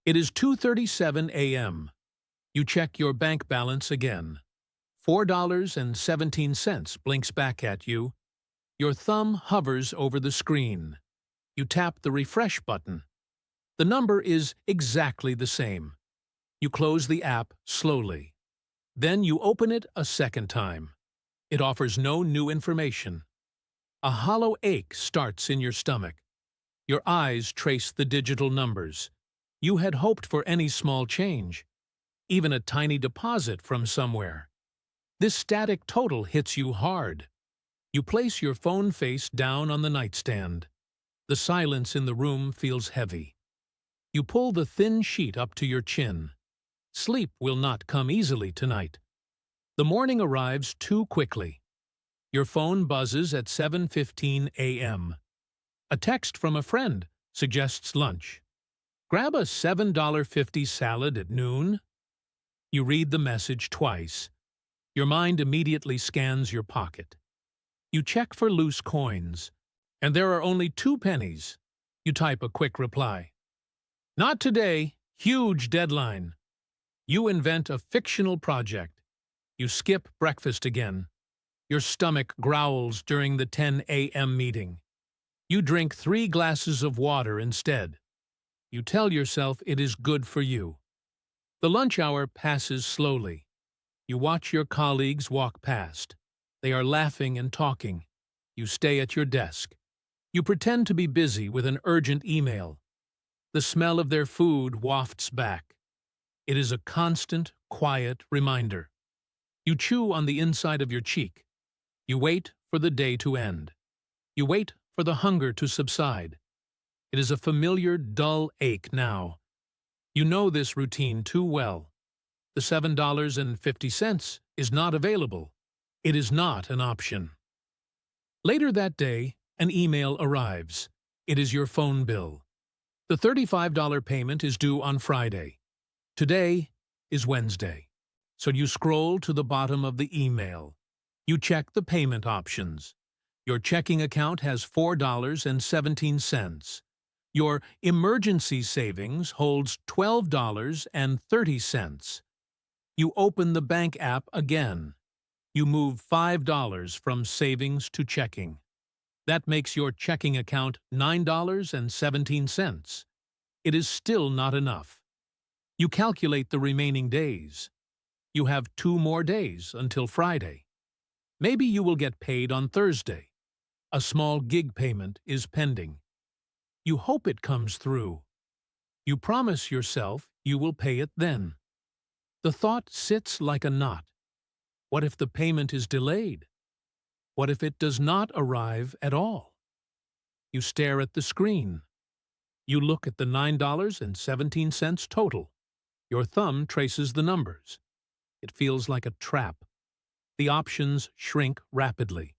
It is 2:37 a.m. You check your bank balance again. $4.17 blinks back at you. Your thumb hovers over the screen. You tap the refresh button. The number is exactly the same. You close the app slowly. Then you open it a second time. It offers no new information. A hollow ache starts in your stomach. Your eyes trace the digital numbers. You had hoped for any small change, even a tiny deposit from somewhere. This static total hits you hard. You place your phone face down on the nightstand. The silence in the room feels heavy. You pull the thin sheet up to your chin. Sleep will not come easily tonight. The morning arrives too quickly. Your phone buzzes at 7:15 a.m. A text from a friend suggests lunch. Grab a $7.50 salad at noon. You read the message twice. Your mind immediately scans your pocket. You check for loose coins, and there are only 2 pennies. You type a quick reply. Not today. Huge deadline. You invent a fictional project. You skip breakfast again. Your stomach growls during the 10 a.m. meeting. You drink 3 glasses of water instead. You tell yourself it is good for you. The lunch hour passes slowly. You watch your colleagues walk past. They are laughing and talking. You stay at your desk. You pretend to be busy with an urgent email. The smell of their food wafts back. It is a constant, quiet reminder. You chew on the inside of your cheek. You wait for the day to end. You wait for the hunger to subside. It is a familiar, dull ache now. You know this routine too well. The $7.50 is not available. It is not an option. Later that day, an email arrives. It is your phone bill. The $35 payment is due on Friday. Today is Wednesday. So you scroll to the bottom of the email. You check the payment options. Your checking account has $4.17. Your emergency savings holds $12.30. You open the bank app again. You move $5 from savings to checking. That makes your checking account $9.17. It is still not enough. You calculate the remaining days. You have 2 more days until Friday. Maybe you will get paid on Thursday. A small gig payment is pending. You hope it comes through. You promise yourself you will pay it then. The thought sits like a knot. What if the payment is delayed? What if it does not arrive at all? You stare at the screen. You look at the $9.17 total. Your thumb traces the numbers. It feels like a trap. The options shrink rapidly.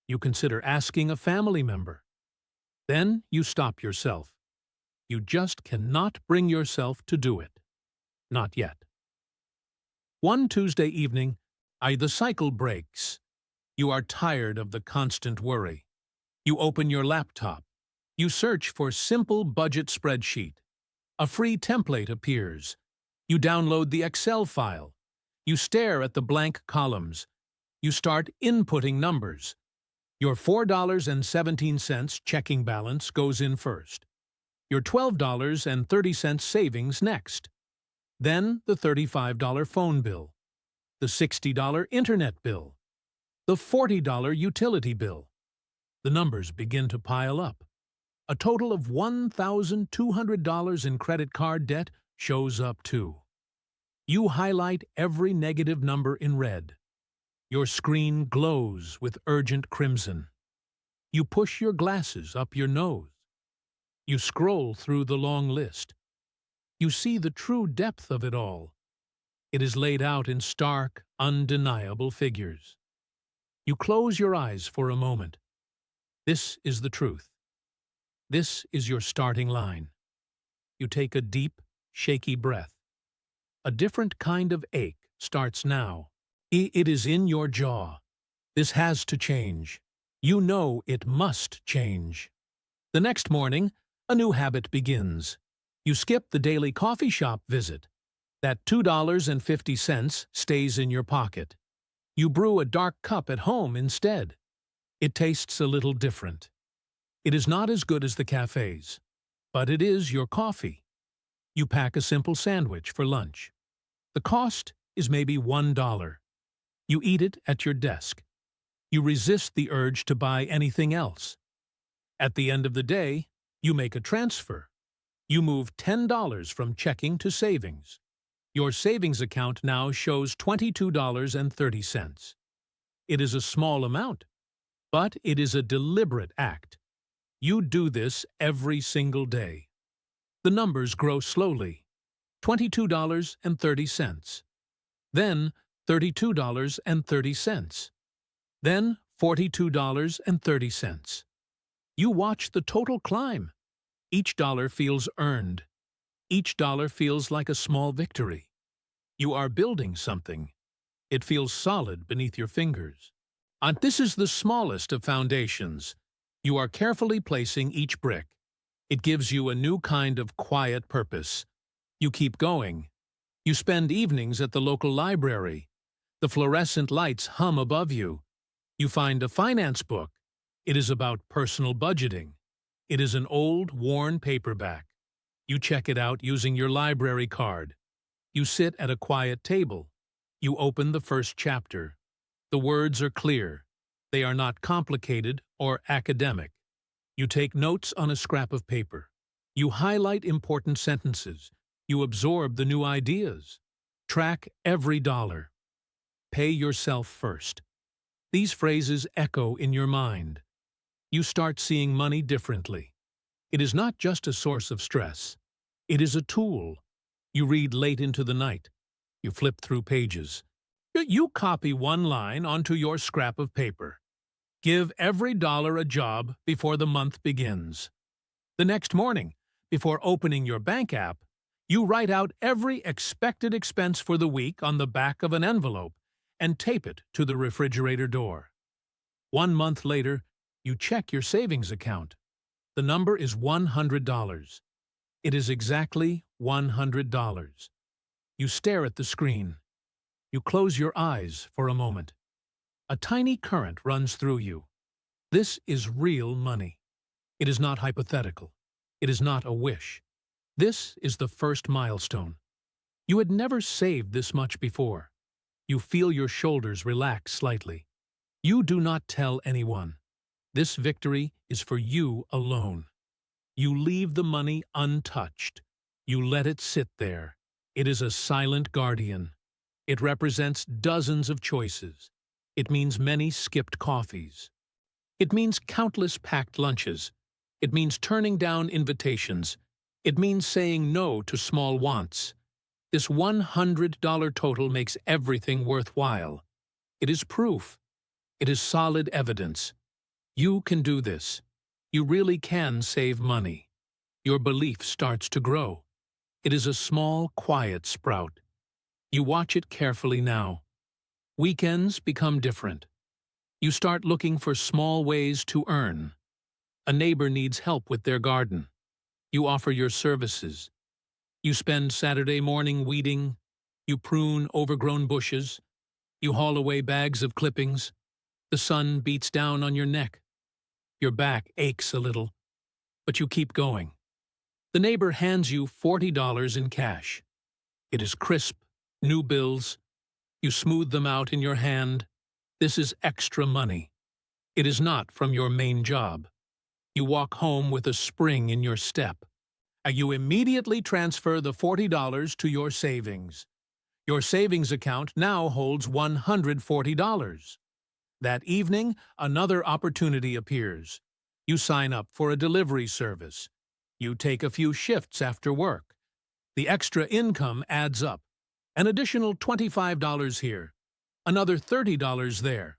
You consider asking a family member. Then you stop yourself. You just cannot bring yourself to do it. Not yet. One Tuesday evening, the cycle breaks. You are tired of the constant worry. You open your laptop. You search for simple budget spreadsheet. A free template appears. You download the Excel file. You stare at the blank columns. You start inputting numbers. Your $4.17 checking balance goes in first. Your $12.30 savings next. Then the $35 phone bill. The $60 internet bill. The $40 utility bill. The numbers begin to pile up. A total of $1,200 in credit card debt shows up too. You highlight every negative number in red. Your screen glows with urgent crimson. You push your glasses up your nose. You scroll through the long list. You see the true depth of it all. It is laid out in stark, undeniable figures. You close your eyes for a moment. This is the truth. This is your starting line. You take a deep, shaky breath. A different kind of ache starts now. It is in your jaw. This has to change. You know it must change. The next morning, a new habit begins. You skip the daily coffee shop visit. That $2.50 stays in your pocket. You brew a dark cup at home instead. It tastes a little different. It is not as good as the cafes, but it is your coffee. You pack a simple sandwich for lunch. The cost is maybe $1. You eat it at your desk. You resist the urge to buy anything else. At the end of the day, you make a transfer. You move $10 from checking to savings. Your savings account now shows $22.30. It is a small amount, but it is a deliberate act. You do this every single day. The numbers grow slowly. $22.30. Then $32.30. Then $42.30. You watch the total climb. Each dollar feels earned. Each dollar feels like a small victory. You are building something. It feels solid beneath your fingers. And this is the smallest of foundations. You are carefully placing each brick. It gives you a new kind of quiet purpose. You keep going. You spend evenings at the local library. The fluorescent lights hum above you. You find a finance book. It is about personal budgeting. It is an old, worn paperback. You check it out using your library card. You sit at a quiet table. You open the first chapter. The words are clear. They are not complicated or academic. You take notes on a scrap of paper. You highlight important sentences. You absorb the new ideas. Track every dollar. Pay yourself first. These phrases echo in your mind. You start seeing money differently. It is not just a source of stress. It is a tool. You read late into the night. You flip through pages. You copy one line onto your scrap of paper. Give every dollar a job before the month begins. The next morning, before opening your bank app, you write out every expected expense for the week on the back of an envelope and tape it to the refrigerator door. 1 month later, you check your savings account. The number is $100. It is exactly $100. You stare at the screen. You close your eyes for a moment. A tiny current runs through you. This is real money. It is not hypothetical. It is not a wish. This is the first milestone. You had never saved this much before. You feel your shoulders relax slightly. You do not tell anyone. This victory is for you alone. You leave the money untouched. You let it sit there. It is a silent guardian. It represents dozens of choices. It means many skipped coffees. It means countless packed lunches. It means turning down invitations. It means saying no to small wants. This $100 total makes everything worthwhile. It is proof. It is solid evidence. You can do this. You really can save money. Your belief starts to grow. It is a small, quiet sprout. You watch it carefully now. Weekends become different. You start looking for small ways to earn. A neighbor needs help with their garden. You offer your services. You spend Saturday morning weeding. You prune overgrown bushes. You haul away bags of clippings. The sun beats down on your neck. Your back aches a little, but you keep going. The neighbor hands you $40 in cash. It is crisp, new bills. You smooth them out in your hand. This is extra money. It is not from your main job. You walk home with a spring in your step. You immediately transfer the $40 to your savings. Your savings account now holds $140. That evening, another opportunity appears. You sign up for a delivery service. You take a few shifts after work. The extra income adds up. An additional $25 here. Another $30 there.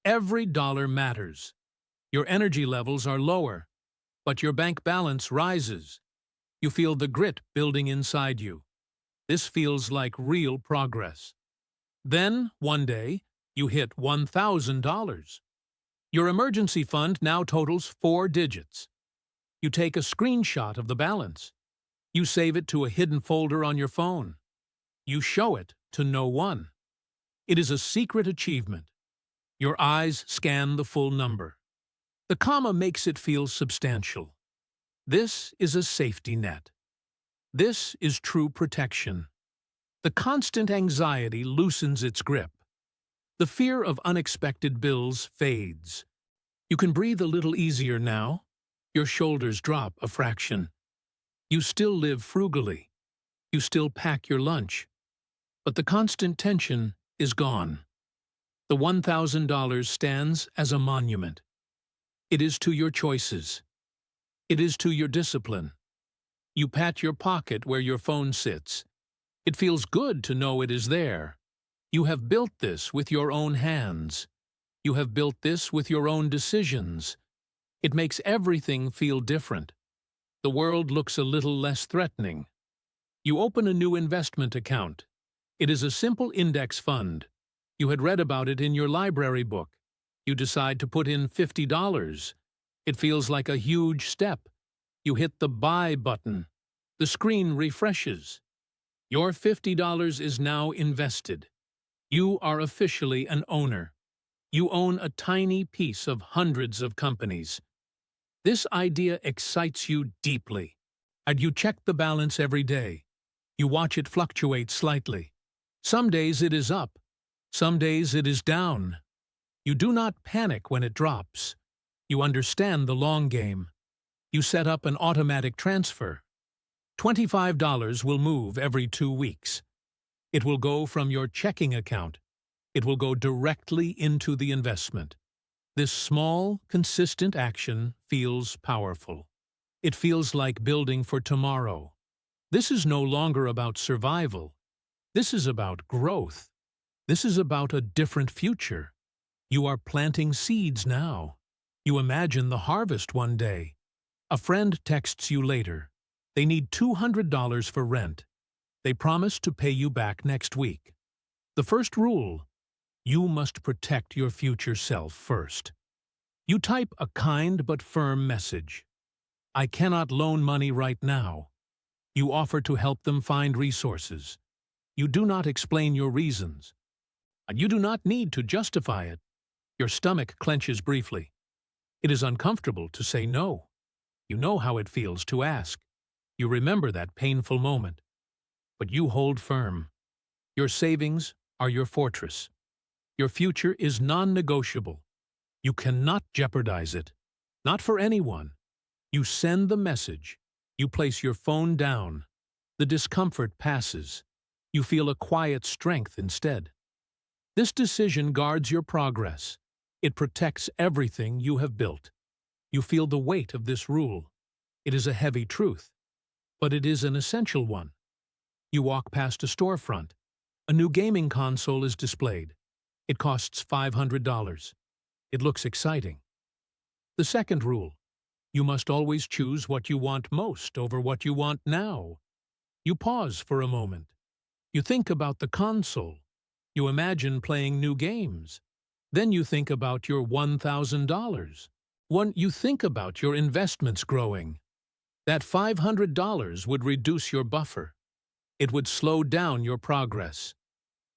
Every dollar matters. Your energy levels are lower, but your bank balance rises. You feel the grit building inside you. This feels like real progress. Then, one day, you hit $1,000. Your emergency fund now totals 4 digits. You take a screenshot of the balance. You save it to a hidden folder on your phone. You show it to no one. It is a secret achievement. Your eyes scan the full number. The comma makes it feel substantial. This is a safety net. This is true protection. The constant anxiety loosens its grip. The fear of unexpected bills fades. You can breathe a little easier now. Your shoulders drop a fraction. You still live frugally. You still pack your lunch. But the constant tension is gone. The $1,000 stands as a monument. It is to your choices. It is to your discipline. You pat your pocket where your phone sits. It feels good to know it is there. You have built this with your own hands. You have built this with your own decisions. It makes everything feel different. The world looks a little less threatening. You open a new investment account. It is a simple index fund. You had read about it in your library book. You decide to put in $50. It feels like a huge step. You hit the buy button. The screen refreshes. Your $50 is now invested. You are officially an owner. You own a tiny piece of hundreds of companies. This idea excites you deeply. And you check the balance every day. You watch it fluctuate slightly. Some days it is up. Some days it is down. You do not panic when it drops. You understand the long game. You set up an automatic transfer. $25 will move every 2 weeks. It will go from your checking account. It will go directly into the investment. This small, consistent action feels powerful. It feels like building for tomorrow. This is no longer about survival. This is about growth. This is about a different future. You are planting seeds now. You imagine the harvest one day. A friend texts you later. They need $200 for rent. They promise to pay you back next week. The first rule: you must protect your future self first. You type a kind but firm message. I cannot loan money right now. You offer to help them find resources. You do not explain your reasons. And you do not need to justify it. Your stomach clenches briefly. It is uncomfortable to say no. You know how it feels to ask. You remember that painful moment. But you hold firm. Your savings are your fortress. Your future is non-negotiable. You cannot jeopardize it. Not for anyone. You send the message. You place your phone down. The discomfort passes. You feel a quiet strength instead. This decision guards your progress. It protects everything you have built. You feel the weight of this rule. It is a heavy truth, but it is an essential one. You walk past a storefront. A new gaming console is displayed. It costs $500. It looks exciting. The second rule: you must always choose what you want most over what you want now. You pause for a moment. You think about the console. You imagine playing new games. Then you think about your $1,000. You think about your investments growing. That $500 would reduce your buffer. It would slow down your progress.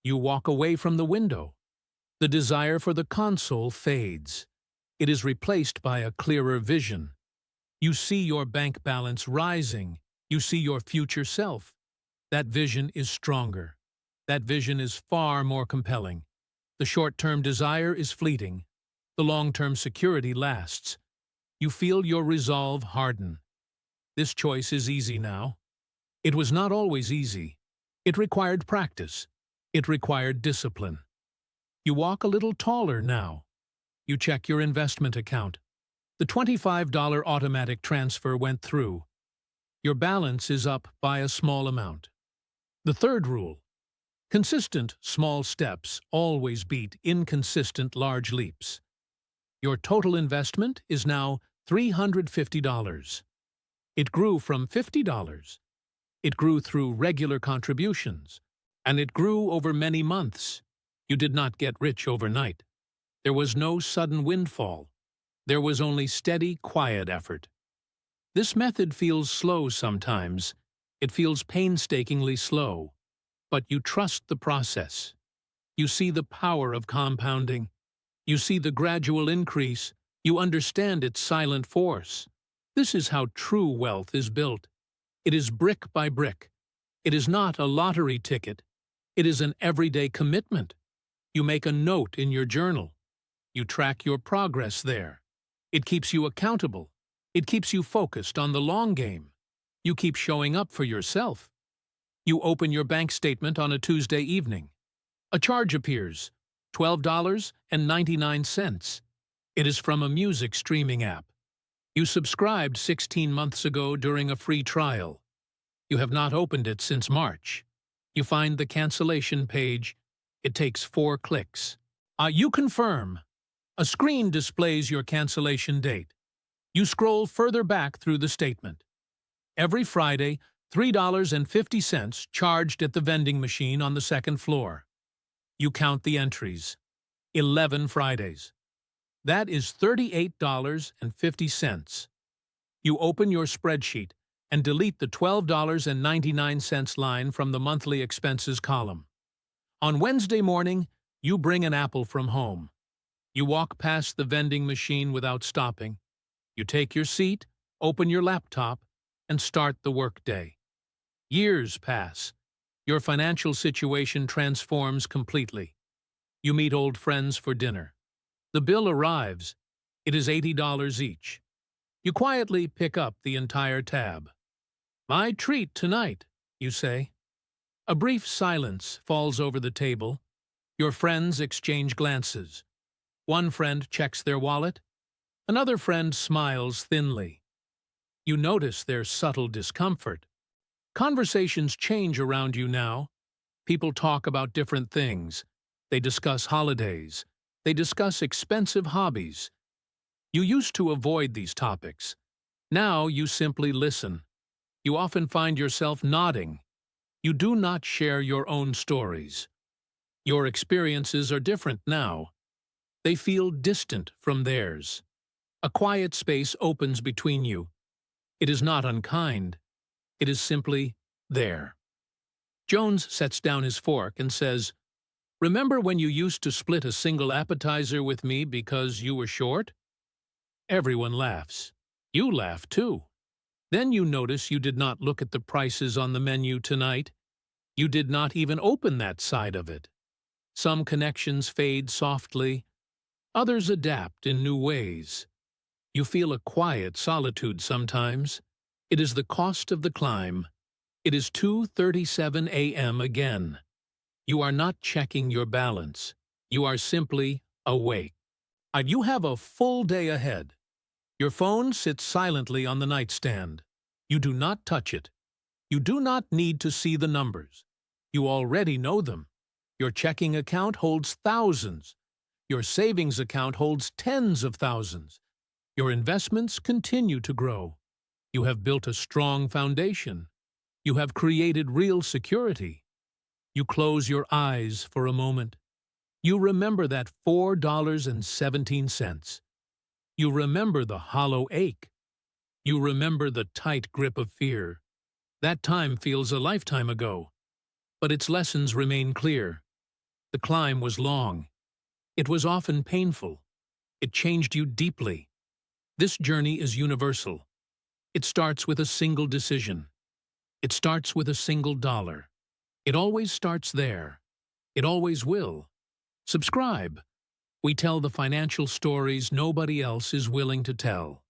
You walk away from the window. The desire for the console fades. It is replaced by a clearer vision. You see your bank balance rising. You see your future self. That vision is stronger. That vision is far more compelling. The short-term desire is fleeting. The long-term security lasts. You feel your resolve harden. This choice is easy now. It was not always easy. It required practice. It required discipline. You walk a little taller now. You check your investment account. The $25 automatic transfer went through. Your balance is up by a small amount. The third rule: consistent small steps always beat inconsistent large leaps. Your total investment is now $350. It grew from $50. It grew through regular contributions, and it grew over many months. You did not get rich overnight. There was no sudden windfall. There was only steady, quiet effort. This method feels slow sometimes. It feels painstakingly slow, but you trust the process. You see the power of compounding. You see the gradual increase. You understand its silent force. This is how true wealth is built. It is brick by brick. It is not a lottery ticket. It is an everyday commitment. You make a note in your journal. You track your progress there. It keeps you accountable. It keeps you focused on the long game. You keep showing up for yourself. You open your bank statement on a Tuesday evening. A charge appears, $12.99. It is from a music streaming app. You subscribed 16 months ago during a free trial. You have not opened it since March. You find the cancellation page. It takes 4 clicks. You confirm. A screen displays your cancellation date. You scroll further back through the statement. Every Friday, $3.50 charged at the vending machine on the second floor. You count the entries. 11 Fridays. That is $38.50. You open your spreadsheet and delete the $12.99 line from the monthly expenses column. On Wednesday morning, you bring an apple from home. You walk past the vending machine without stopping. You take your seat, open your laptop, and start the workday. Years pass. Your financial situation transforms completely. You meet old friends for dinner. The bill arrives. It is $80 each. You quietly pick up the entire tab. "My treat tonight," you say. A brief silence falls over the table. Your friends exchange glances. One friend checks their wallet. Another friend smiles thinly. You notice their subtle discomfort. Conversations change around you now. People talk about different things. They discuss holidays. They discuss expensive hobbies. You used to avoid these topics. Now you simply listen. You often find yourself nodding. You do not share your own stories. Your experiences are different now. They feel distant from theirs. A quiet space opens between you. It is not unkind. It is simply there. Jones sets down his fork and says, "Remember when you used to split a single appetizer with me because you were short?" Everyone laughs. You laugh too. Then you notice you did not look at the prices on the menu tonight. You did not even open that side of it. Some connections fade softly. Others adapt in new ways. You feel a quiet solitude sometimes. It is the cost of the climb. It is 2:37 a.m. again. You are not checking your balance. You are simply awake. You have a full day ahead. Your phone sits silently on the nightstand. You do not touch it. You do not need to see the numbers. You already know them. Your checking account holds thousands. Your savings account holds tens of thousands. Your investments continue to grow. You have built a strong foundation. You have created real security. You close your eyes for a moment. You remember that $4.17. You remember the hollow ache. You remember the tight grip of fear. That time feels a lifetime ago, but its lessons remain clear. The climb was long. It was often painful. It changed you deeply. This journey is universal. It starts with a single decision. It starts with a single dollar. It always starts there. It always will. Subscribe. We tell the financial stories nobody else is willing to tell.